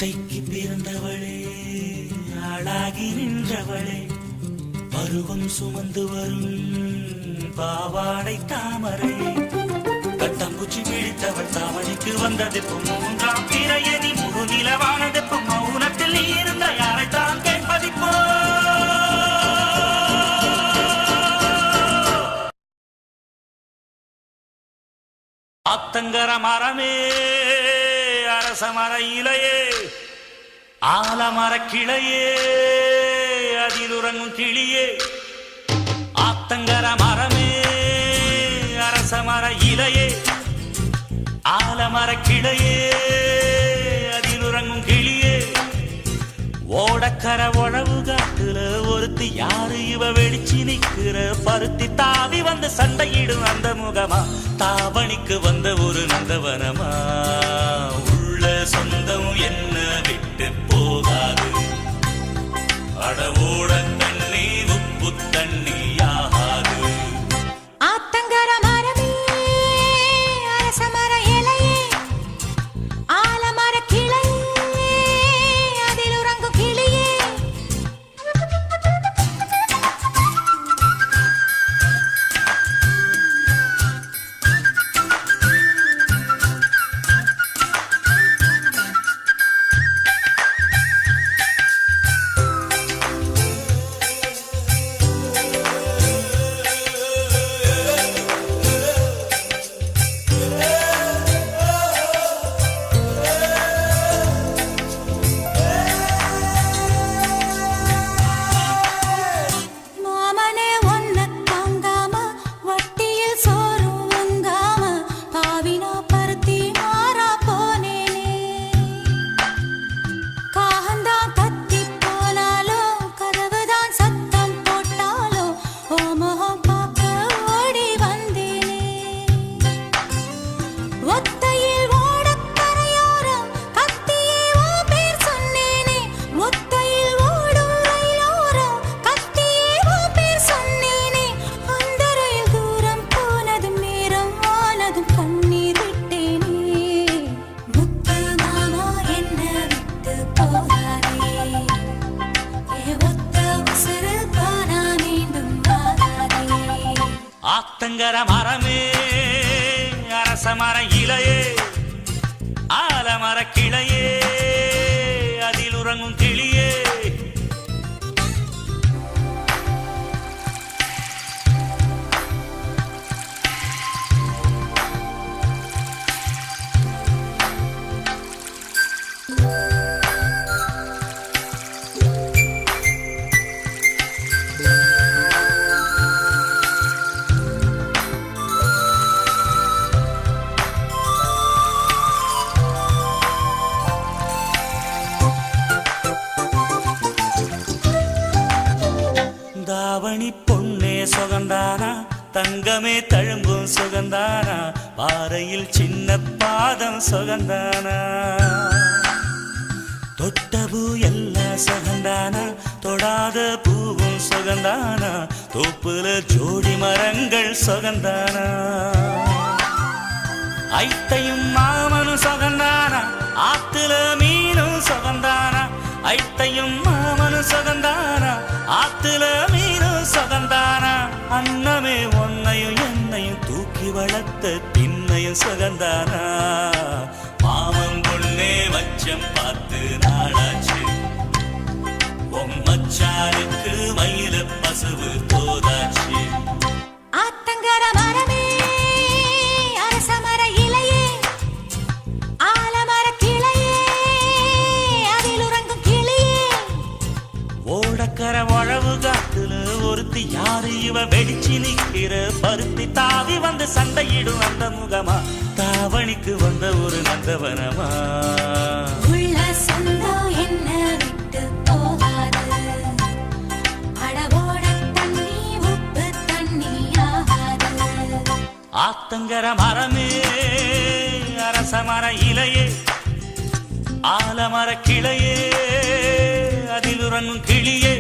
அத்தைக்கு பிறந்தவளே ஆளாகி நின்றவளே பருவம் சுமந்து வரும் பாவாடை தாமரை கட்டம்பூச்சி பிடித்தவள் தாமரைக்கு வந்ததெப்போ மூன்றாம் பிறையணி முழு நிலவானதெப்போ மௌனத்தில் நீ இருந்த யாரைத்தான் கேட்பதிப்போ ஆத்தங்கர மரமே அரச மர இலையே ஆலமர கிளையே அதில் உறங்கும் கிளியே ஆத்தங்கர மரமே அரச மர இலையே ஆலமர கிளையே அதில் உறங்கும் கிளியே ஓடக்கர உழவு காட்டுல ஒருத்தி யாரு இவ வெளிச்சி நிக்கிற பருத்தி தாவி வந்து சண்டையிடும் அந்த முகமா தாவணிக்கு வந்த ஒரு நந்தவனமா உள்ள சொந்தம் என்ன விட்டு போகாது அடவோட தண்ணி உப்பு தண்ணி ஆகாது ஆத்தங்கர மரமே அரச மர இலையே ஆலமர கிளையே அதில் உறங்கும் கிளியே ஆத்தங்கர மரமே அரச மர இலையே ஆலமர கிளையே அதில் உறங்கும் கிளியே தாவணி பொன்னே சுகந்தானா தங்கமே தழும்பும் சுகந்தானா பாறையில் சின்ன பாதம் சுகந்தானா தொட்ட பூ எல்லாம் சுகந்தானா தொடாத பூவும் சுகந்தானா தோப்புல ஜோடி மரங்கள் சுகந்தானா ஐத்தையும் மாமனும் சுகந்தானா ஆத்துல மீனும் சுகந்தானா ஐத்தையும் மாமனும் சுகந்தானா ஆத்துல மீனும் சுகந்தானா அன்னமே ஒன்னையும் என்னையும் தூக்கி வளர்த்த திண்ணையும் சுகந்தானா மாமன் பொண்ணே மச்சம் பார்த்து நாளாச்சு மச்சானுக்கு மயில பசுவு தோதாச்சு ஆத்தங்கர மரமே அரச மர இலையே ஆலமர கிளையே அதில் உறங்கும் கிளியே ஓடக்கர உழவு காட்டுல ஒருத்தி யாரு இவ வெடிச்சு நிக்கிற பருத்தி தாவி வந்து சண்டையிடும் அந்த முகமா தாவணிக்கு வந்த ஒரு நந்தவனமா உள்ள சொந்தம் என்ன விட்டு போகாது அடவோட தண்ணி உப்பு தண்ணி ஆகாது ஆத்தங்கர மரமே அரச மர இலையே ஆலமர கிளையே அதில் உறங்கும் கிளியே